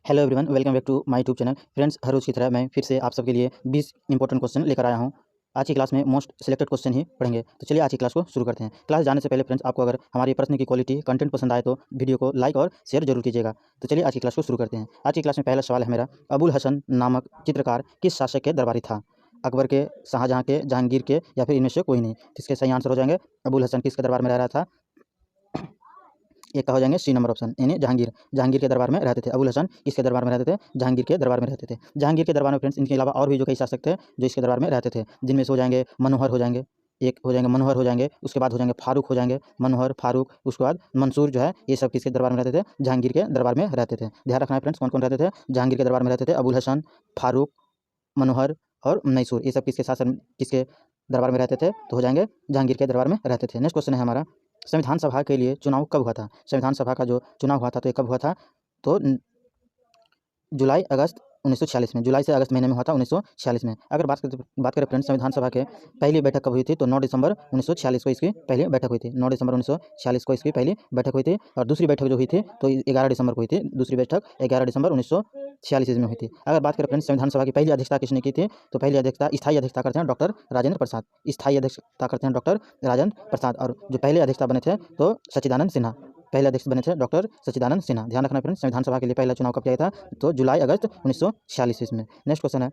Hello everyone, welcome back to my YouTube channel. Friends, हर रोज़ की तरह मैं फिर से आप सबके लिए 20 इंपॉर्टेंट क्वेश्चन लेकर आया हूं। आज की क्लास में मोस्ट सिलेक्टेड क्वेश्चन ही पढ़ेंगे। तो चलिए आज की क्लास को शुरू करते हैं। क्लास जाने से पहले फ्रेंड्स, आपको अगर हमारी प्रश्न की क्वालिटी कंटेंट पसंद आए तो वीडियो को लाइक और शेयर जरूर कीजिएगा। तो चलिए आज की क्लास को शुरू करते हैं। आज की क्लास में पहला सवाल है मेरा, अबुल हसन नामक चित्रकार किस शासक के दरबारी था? अकबर के, शाहजहाँ के, जहांगीर के या फिर इनमें से कोई नहीं। तो इसके सही आंसर हो जाएंगे अबुल हसन किसके दरबार में रह रहा था? एक का हो जाएंगे सी नंबर ऑप्शन, यानी जहांगीर। जहांगीर के दरबार में रहते थे। अबुल हसन किसके दरबार में रहते थे? जहांगीर के दरबार में रहते थे। जहांगीर के दरबार में फ्रेंड्स इनके अलावा और भी जो कई शासक थे जो इसके दरबार में रहते थे, जिनमें से हो जाएंगे मनोहर हो जाएंगे, एक हो जाएंगे मनोहर हो जाएंगे, उसके बाद हो जाएंगे फारूक हो जाएंगे, मनोहर फारूक, उसके बाद मंसूर जो है, ये सब किसके दरबार में रहते थे? जहांगीर के दरबार में रहते थे। ध्यान रखना है फ्रेंड्स, कौन कौन रहते थे? जहांगीर के दरबार में रहते थे अबुल हसन, फारूक, मनोहर और मैसूर। ये सब किसके शासन, किसके दरबार में रहते थे? तो हो जाएंगे जहांगीर के दरबार में रहते थे। नेक्स्ट क्वेश्चन है हमारा, संविधान सभा के लिए चुनाव कब हुआ था? संविधान सभा का जो चुनाव हुआ था तो ये कब हुआ था? तो जुलाई अगस्त 1946 में, जुलाई से अगस्त महीने में हुआ था 1946 में। अगर बात करें फ्रेंड्स संविधान सभा के पहली बैठक कब हुई थी? तो 9 दिसंबर 1946 को इसकी पहली बैठक हुई थी। 9 दिसंबर 1946 को इसकी पहली बैठक हुई थी। और दूसरी बैठक जो हुई थी तो 11 दिसंबर को हुई थी। दूसरी बैठक 11 दिसंबर 1946 में हुई थी। अगर बात करें फ्रेंड्स संविधान सभा की पहली अध्यक्षता किसने की थी? तो पहली अध्यक्षता, स्थायी अध्यक्षता करते हैं डॉक्टर राजेंद्र प्रसाद। स्थायी अध्यक्षता करते हैं डॉक्टर राजेंद्र प्रसाद। और जो पहले अध्यक्षता बने थे तो सच्चिदानंद सिन्हा। पहले अध्यक्ष बने थे डॉक्टर सच्चिदानंद सिन्हा। ध्यान रखना फ्रेंड्स, संविधान सभा के लिए पहला चुनाव कब किया था? तो जुलाई अगस्त 1946 में। नेक्स्ट क्वेश्चन है,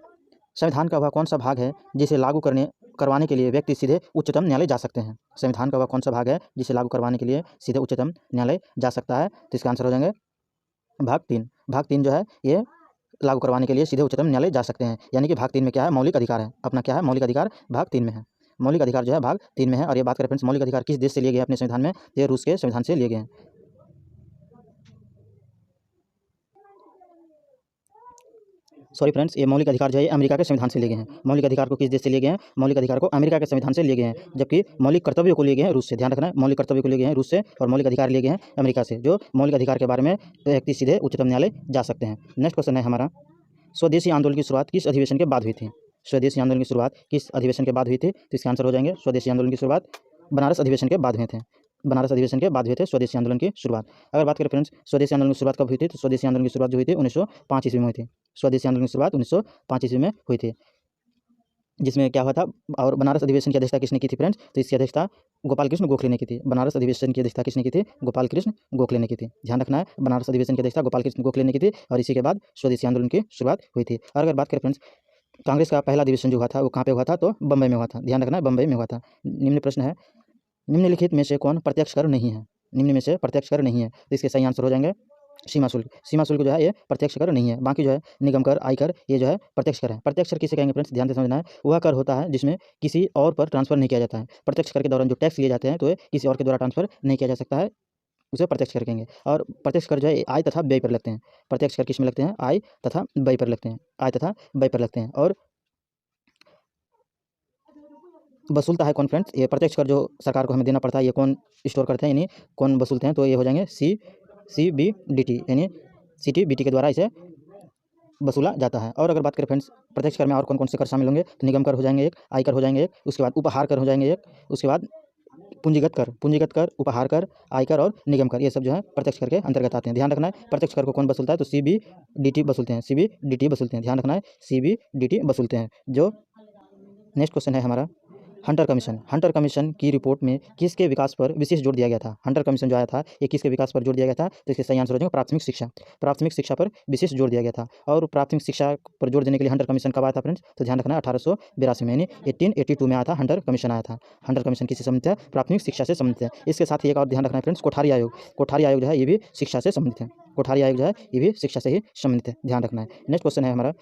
संविधान का वह कौन सा भाग है जिसे लागू करवाने के लिए व्यक्ति सीधे उच्चतम न्यायालय जा सकते हैं? संविधान का वह कौन सा भाग है जिसे लागू करवाने के लिए सीधे उच्चतम न्यायालय जा सकता है? तो इसका आंसर हो जाएंगे भाग 3। भाग 3 जो है ये लागू करवाने के लिए सीधे उच्चतम न्यायालय जा सकते हैं। यानी कि भाग 3 में क्या है? मौलिक अधिकार है। अपना क्या है? मौलिक अधिकार भाग 3 में है। मौलिक अधिकार जो है भाग 3 में है। और ये बात करें फ्रेंड्स मौलिक अधिकार किस देश से लिए गए अपने संविधान में? ये रूस के संविधान से लिए गए हैं। सॉरी फ्रेंड्स, ये मौलिक अधिकार जो है अमेरिका के संविधान से लिए गए हैं। मौलिक अधिकार को किस देश से लिए गए हैं? मौलिक अधिकार को अमेरिका के संविधान से लिए गए हैं। जबकि मौलिक कर्तव्यों को लिए गए हैं रूस से। ध्यान रखना है, मौलिक कर्तव्यों को लिए गए हैं रूस से और मौलिक अधिकार लिए गए हैं अमेरिका से। जो मौलिक अधिकार के बारे में व्यक्ति सीधे उच्चतम न्यायालय जा सकते हैं। नेक्स्ट क्वेश्चन है हमारा, स्वदेशी आंदोलन की शुरुआत किस अधिवेशन के बाद हुई थी? स्वदेशी आंदोलन की शुरुआत किस अधिवेशन के बाद हुई थी? तो इसका आंसर हो जाएंगे स्वदेशी आंदोलन की शुरुआत बनारस अधिवेशन के बाद हुए थे। बनारस अधिवेशन के बाद हुए थे स्वदेशी आंदोलन की शुरुआत। अगर बात करें फ्रेंड्स स्वदेशी आंदोलन की शुरुआत कब हुई थी? तो स्वदेशी आंदोलन की शुरुआत जो हुई थी 1905 ईस्वी में हुई थी। स्वदेशी आंदोलन की शुरुआत 1905 ईस्वी में हुई थी, जिसमें क्या हुआ था? और बनारस अधिवेशन की अध्यक्षता किसने की थी फ्रेंड्स? तो इसकी अध्यक्षता गोपाल कृष्ण गोखले ने की थी। बनारस अधिवेशन की अध्यक्षता किसने की थी? गोपाल कृष्ण गोखले ने की थी। ध्यान रखना है, बनारस अधिवेशन की अध्यक्षता गोपाल कृष्ण गोखले ने की थी और इसी के बाद स्वदेशी आंदोलन की शुरुआत हुई थी। और अगर बात करें फ्रेंड्स कांग्रेस का पहला अधिवेशन जो हुआ था वो कहाँ पे हुआ था? तो बम्बई में हुआ था। ध्यान रखना है, बम्बई में हुआ था। निम्न प्रश्न है, निम्नलिखित में से कौन प्रत्यक्ष कर नहीं है? निम्न में से प्रत्यक्ष कर नहीं है, तो इसके सही आंसर हो जाएंगे सीमा शुल्क। सीमा शुल्क जो है ये प्रत्यक्ष कर नहीं है। बाकी जो है निगम कर, आयकर, ये जो है प्रत्यक्ष कर है। प्रत्यक्ष कर किसे कहेंगे फ्रेंड्स? ध्यान से समझना है, वह कर होता है जिसमें किसी और पर ट्रांसफर नहीं किया जाता है। प्रत्यक्ष कर के दौरान जो टैक्स लिए जाते हैं तो ये किसी और के द्वारा ट्रांसफर नहीं किया जा सकता है, उसे प्रत्यक्ष कर कहेंगे। और प्रत्यक्ष कर जो है आय तथा व्यय पर लगते हैं। प्रत्यक्ष कर किस में लगते हैं? आय तथा व्यय पर लगते हैं। आय तथा व्यय पर लगते हैं। और वसूलता है कौन फ्रेंड्स? ये प्रत्यक्ष कर जो सरकार को हमें देना पड़ता है ये कौन स्टोर करते हैं, यानी कौन वसूलते हैं? तो ये हो जाएंगे CBDT, यानी CTBT के द्वारा इसे वसूला जाता है। और अगर बात करें फ्रेंड्स प्रत्यक्ष कर में और कौन कौन से कर शामिल होंगे? तो निगम कर हो जाएंगे एक, आयकर हो जाएंगे एक, उसके बाद उपहार कर हो जाएंगे एक, उसके बाद पूंजीगत कर, उपहार कर, आयकर और निगम कर, ये सब जो है प्रत्यक्ष कर के अंतर्गत आते हैं। ध्यान रखना है, प्रत्यक्ष कर को कौन वसूलता है? तो CBDT वसूलते हैं। CBDT वसूलते हैं। ध्यान रखना है, CBDT वसूलते हैं। जो नेक्स्ट क्वेश्चन है हमारा, हंटर कमीशन। हंटर कमीशन की रिपोर्ट में किसके विकास पर विशेष जोर दिया गया था? हंटर कमीशन जो आया था ये किसके विकास पर जोर दिया गया था? तो इसके सही आंसर हो जाएगा प्राथमिक शिक्षा। प्राथमिक शिक्षा पर विशेष जोर दिया गया था। और प्राथमिक शिक्षा पर जोर देने के लिए हंटर कमीशन कब आया था फ्रेंड्स? तो ध्यान रखना है 1882 में, यानी 1882 में आया था हंटर कमीशन आया था। हंटर कमीशन किससे संबंधित है? प्राथमिक शिक्षा से संबंधित है। इसके साथ ही एक और ध्यान रखना है फ्रेंड्स, कोठारी आयोग। कोठारी आयोग जो है ये भी शिक्षा से संबंधित है। कोठारी आयोग जो है ये भी शिक्षा से ही संबंधित है। ध्यान रखना है। नेक्स्ट क्वेश्चन है हमारा,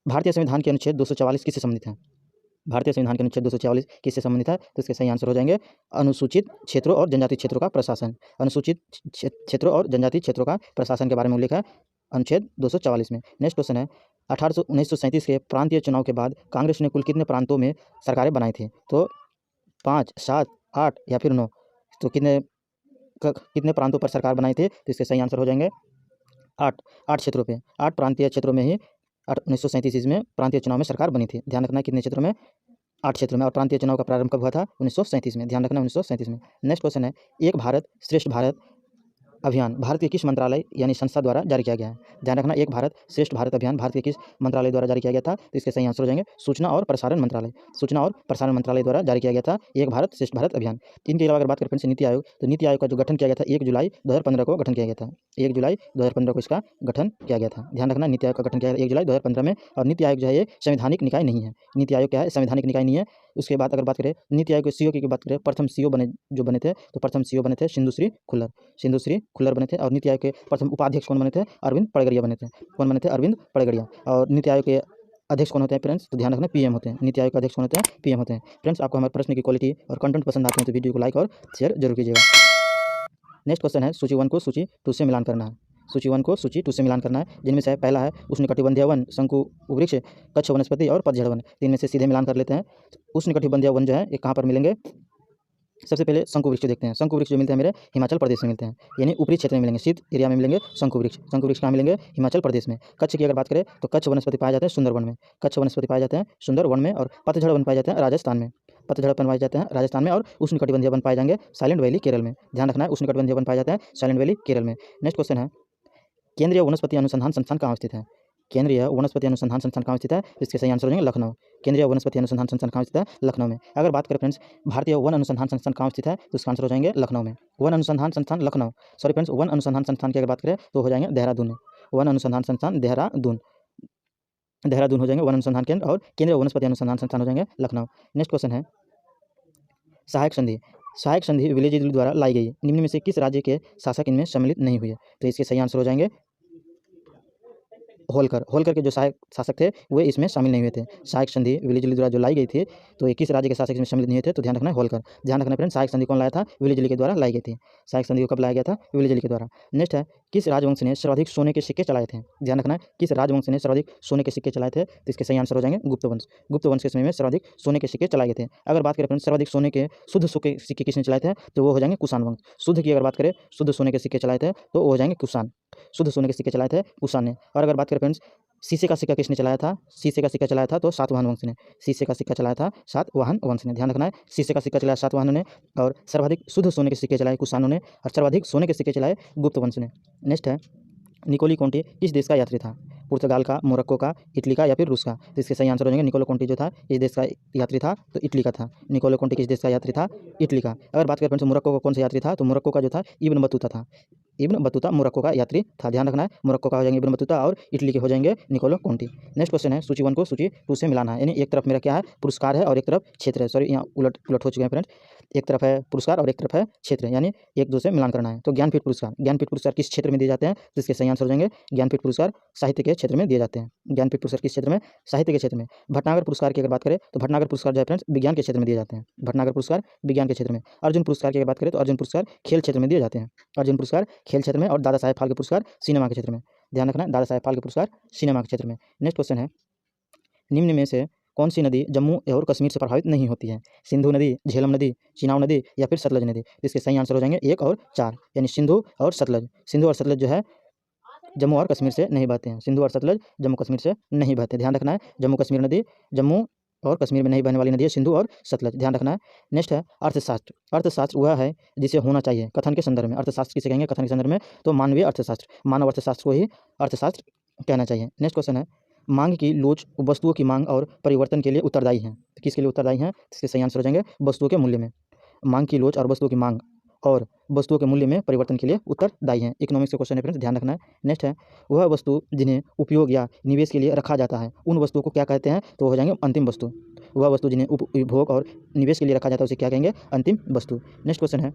भारतीय संविधान के अनुच्छेद 244 किससे संबंधित है? भारतीय संविधान के अनुच्छेद 244 किससे संबंधित है? तो इसके सही आंसर हो जाएंगे अनुसूचित क्षेत्रों और जनजाति क्षेत्रों का प्रशासन। अनुसूचित क्षेत्रों और जनजाति क्षेत्रों का प्रशासन के बारे में उल्लेख है अनुच्छेद 244 में। नेक्स्ट क्वेश्चन है, 1937 के प्रांतीय चुनाव के बाद कांग्रेस ने कुल कितने प्रांतों में सरकारें बनाई थी? तो 5, 7, 8 या फिर 9? तो कितने प्रांतों पर सरकार बनाई थी? तो इसके सही आंसर हो जाएंगे 8 क्षेत्रों पे। 8 प्रांतीय क्षेत्रों में ही 1937 ईस्वी में प्रांतीय चुनाव में सरकार बनी थी। ध्यान रखना है कितने क्षेत्रों में? 8 क्षेत्रों में। और प्रांतीय चुनाव का प्रारंभ कब हुआ था? 1937 में। ध्यान रखना 1937 में। नेक्स्ट क्वेश्चन है, एक भारत श्रेष्ठ भारत अभियान भारत के किस मंत्रालय यानी संस्था द्वारा जारी किया गया है? ध्यान रखना, एक भारत श्रेष्ठ भारत अभियान भारत के किस मंत्रालय द्वारा जारी किया गया था? तो इसके सही आंसर हो जाएंगे सूचना और प्रसारण मंत्रालय। सूचना और प्रसारण मंत्रालय द्वारा जारी किया गया था एक भारत श्रेष्ठ भारत अभियान। इनके अलावा अगर बात करें फ्रेंड्स नीति आयोग, तो नीति आयोग का जो गठन किया गया था 1 जुलाई 2015 को गठन किया गया था। 1 जुलाई 2015 को इसका गठन किया गया था। ध्यान रखना, नीति आयोग का गठन किया गया 1 जुलाई 2015 में। और नीति आयोग जो है ये संवैधानिक निकाय नहीं है। नीति आयोग क्या है? संवैधानिक निकाय नहीं है। उसके बाद अगर बात करें नीति आयोग के सीईओ की बात करें, प्रथम सीईओ बने थे, तो प्रथम सीईओ बने थे सिंधुश्री खुल्लर बने थे। और नीति आयोग के प्रथम उपाध्यक्ष कौन बने थे? अरविंद पड़गड़िया बने थे। कौन बने थे? अरविंद पड़गड़िया। और नीति आयोग के अध्यक्ष कौन होते हैं फ्रेंड्स? तो ध्यान रखना, पीएम होते हैं। नीति आयोग के अध्यक्ष कौन होते हैं? पीएम होते हैं। फ्रेंड्स, आपको हमारे प्रश्न की क्वालिटी और कंटेंट पसंद आते हैं तो वीडियो को लाइक और शेयर जरूर कीजिएगा। नेक्स्ट क्वेश्चन है, सूची 1 को सूची 2 से मिलान करना है। सूची 1 को सूची 2 से मिलान करना है, जिनमें से पहला है उष्णकटिबंधीय वन, शंकु वृक्ष, कच्छ वनस्पति और पतझड़ वन। इनमें से सीधे मिलान कर लेते हैं। उष्णकटिबंधीय वन जो है ये कहाँ पर मिलेंगे? सबसे पहले शंकु वृक्ष देखते हैं। शंकु वृक्ष जो मिलते हैं मेरे हिमाचल प्रदेश में मिलते हैं, यानी ऊपरी क्षेत्र में मिलेंगे, शीत एरिया में मिलेंगे शंकु वृक्ष। शंकु वृक्ष कहाँ मिलेंगे? हिमाचल प्रदेश में। कच्छ की अगर बात करें तो कच्छ वनस्पति पाए जाते हैं सुंदरवन में। कच्छ वनस्पति पाए जाते हैं सुंदरवन में। और पतझड़ वन पाए जाते हैं राजस्थान में। पतझड़ वन पाए जाते हैं राजस्थान में। और उष्णकटिबंधीय वन पाए जाएंगे साइलेंट वैली केरल में। ध्यान रखना है, उष्णकटिबंधीय वन पाए जाते हैं साइलेंट वैली केरल में। नेक्स्ट क्वेश्चन है, केंद्रीय वनस्पति अनुसंधान संस्थान कहाँ स्थित है? केंद्रीय वनस्पति अनुसंधान संस्थान कहाँ स्थित है? इसके सही आंसर हो जाएंगे लखनऊ। केंद्रीय वनस्पति अनुसंधान संस्थान कहाँ स्थित है? लखनऊ में। अगर बात करें फ्रेंड्स भारतीय वन अनुसंधान संस्थान कहाँ स्थित है, तो इसका आंसर हो जाएंगे लखनऊ में। वन अनुसंधान संस्थान लखनऊ, सॉरी फ्रेंड्स, वन अनुसंधान संस्थान की अगर बात करें तो हो जाएंगे देहरादून में। वन अनुसंधान संस्थान देहरादून हो जाएंगे वन अनुसंधान केंद्र। और केंद्रीय वनस्पति अनुसंधान संस्थान हो जाएंगे लखनऊ। नेक्स्ट क्वेश्चन है, सहायक संधि। सहायक संधि विलियजी द्वारा लाई गई निम्न में से किस राज्य के शासक इनमें सम्मिलित नहीं हुए? तो इसके सही आंसर हो जाएंगे होलकर के जो सहायक शासक थे वे इसमें शामिल नहीं हुए थे। सहायक संधि विलियजी द्वारा जो लाई गई थी, तो ये किस राज्य के शासक इसमें शामिल नहीं हुए थे? तो ध्यान रखना है होलकर। ध्यान रखना फ्रेंड्स, सहायक संधि कौन लाया था? विलियजी के द्वारा लाई गई थी। सहायक संधि को कब लाया गया था? विलियजी के द्वारा। नेक्स्ट है, किस राजवंश ने सर्वाधिक सोने के सिक्के चलाए थे? ध्यान रखना है, किस राजवंश ने सर्वाधिक सोने के सिक्के चलाए थे? तो इसके सही आंसर हो जाएंगे गुप्त वंश। गुप्त वंश के समय में सर्वाधिक सोने के सिक्के चलाए गए थे। अगर बात करें फ्रेंड्स सर्वाधिक सोने के शुद्ध सिक्के किसने चलाए थे, तो वो हो जाएंगे कुषाण वंश। शुद्ध की अगर बात करें, शुद्ध सोने के सिक्के चलाए थे तो वो हो जाएंगे कुषाण। शुद्ध सोने के सिक्के चलाए थे कुषाण ने। और अगर बात करें फ्रेंड्स शीशे का सिक्का किसने चलाया था? शीशे का सिक्का चलाया था तो सातवाहन वंश ने। शीशे का सिक्का चलाया था सातवाहन वंश ने। ध्यान रखना है, शीशे का सिक्का चलाया सातवाहनों ने। और सर्वाधिक शुद्ध सोने के सिक्के चलाए कुषाणों ने। और सर्वाधिक सोने के सिक्के चलाए गुप्त वंश ने। नेक्स्ट है, निकोलो कोंटी किस देश का यात्री था? पुर्तगाल का, मोरक्को का, इटली का या फिर रूस का? तो इसके सही आंसर हो जाएंगे निकोलो कोंटी जो था इस देश का यात्री था तो इटली का था। निकोलो कोंटी किस देश का यात्री था? इटली का। अगर बात करें मोरक्को का कौन सा यात्री था, तो मोरक्को का जो था इब्न बतूता था। इब्न बतूता मोरक्को का यात्री था। ध्यान रखना है, मोरक्को का हो जाएंगे इब्न बतूता और इटली के हो जाएंगे निकोलो कोंटी। नेक्स्ट क्वेश्चन है, सूची 1 को सूची 2 से मिलाना है, यानी एक तरफ मेरा क्या है पुरस्कार है और एक तरफ क्षेत्र है। सॉरी, यहाँ उलट हो चुके हैं फ्रेंड्स। एक तरफ है पुरस्कार और एक तरफ है क्षेत्र, यानी 1-2 से मिलान करना है। तो ज्ञानपीठ पुरस्कार किस क्षेत्र में दिए जाते हैं? तो इसके सही आंसर हो जाएंगे ज्ञानपीठ पुरस्कार साहित्य के क्षेत्र में दिए जाते हैं। ज्ञानपीठ पुरस्कार किस क्षेत्र में? साहित्य के क्षेत्र में। भटनागर पुरस्कार की अगर बात करें तो भटनागर पुरस्कार जो है फ्रेंड्स विज्ञान के क्षेत्र में दिए जाते हैं। भटनागर पुरस्कार विज्ञान के क्षेत्र में। अर्जुन पुरस्कार की अगर बात करें तो अर्जुन पुरस्कार खेल क्षेत्र में दिए जाते हैं। अर्जुन पुरस्कार खेल क्षेत्र में। और दादा साहेब फाल्के पुरस्कार सिनेमा के क्षेत्र में। ध्यान रखना है, दादा साहेब फाल्के पुरस्कार सिनेमा के क्षेत्र में। नेक्स्ट क्वेश्चन है, निम्न में से कौन सी नदी जम्मू और कश्मीर से प्रभावित नहीं होती है? सिंधु नदी, झेलम नदी, चिनाब नदी या फिर सतलज नदी? इसके सही आंसर हो जाएंगे 1 और 4, यानी सिंधु और सतलज। सिंधु और सतलज जो है जम्मू और कश्मीर से नहीं बहते हैं। सिंधु और सतलज जम्मू कश्मीर से नहीं बहते। ध्यान रखना है, जम्मू कश्मीर नदी जम्मू और कश्मीर में नहीं बहने वाली नदी है सिंधु और सतलज। ध्यान रखना है। नेक्स्ट है अर्थशास्त्र। अर्थशास्त्र वह है जिसे होना चाहिए कथन के संदर्भ में। अर्थशास्त्र किसे कहेंगे कथन के संदर्भ में? तो मानवीय अर्थशास्त्र, मानव अर्थशास्त्र को ही अर्थशास्त्र कहना चाहिए। नेक्स्ट क्वेश्चन है, मांग की लोच वस्तुओं की मांग और परिवर्तन के लिए उत्तरदायी है। किसके लिए उत्तरदायी है? इसके सही आंसर हो जाएंगे वस्तुओं के मूल्य में। मांग की लोच और वस्तुओं की मांग और वस्तुओं के मूल्य में परिवर्तन के लिए उत्तरदायी हैं। इकोनॉमिक्स का क्वेश्चन है फ्रेंड्स, ध्यान रखना है। नेक्स्ट है, वह वस्तु जिन्हें उपयोग या निवेश के लिए रखा जाता है उन वस्तुओं को क्या कहते हैं? तो हो जाएंगे अंतिम वस्तु। वह वस्तु जिन्हें उपभोग और निवेश के लिए रखा जाता है उसे क्या कहेंगे? अंतिम वस्तु। नेक्स्ट क्वेश्चन है,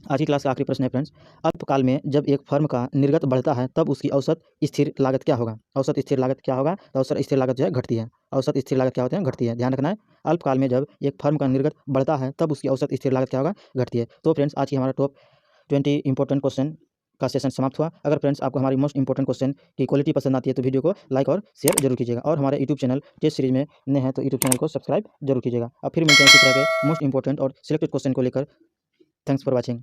आज की क्लास का आखिरी प्रश्न है फ्रेंड्स, अल्पकाल में जब एक फर्म का निर्गत बढ़ता है तब उसकी औसत स्थिर लागत क्या होगा? औसत स्थिर लागत क्या होगा? तो औसत स्थिर लागत जो है घटती है। औसत स्थिर लागत क्या होती है? घटती है। ध्यान रखना है, अल्पकाल में जब एक फर्म का निर्गत बढ़ता है तब उसकी औसत स्थिर लागत क्या होगा? घटती है। तो फ्रेंड्स, आज की हमारा टॉप 20 इंपॉर्टेंट क्वेश्चन का सेशन समाप्त हुआ। अगर फ्रेंड्स आपको हमारी मोस्ट इंपॉर्टेंट क्वेश्चन की क्वालिटी पसंद आती है तो वीडियो को लाइक और शेयर जरूर कीजिएगा। और हमारे यूट्यूब चैनल टेस्ट सीरीज में नए हैं तो यूट्यूब चैनल को सब्सक्राइब जरूर कीजिएगा। अब फिर मिलते हैं इसी तरह के मोस्ट इंपॉर्टेंट और सिलेक्टेड क्वेश्चन को लेकर। Thanks for watching.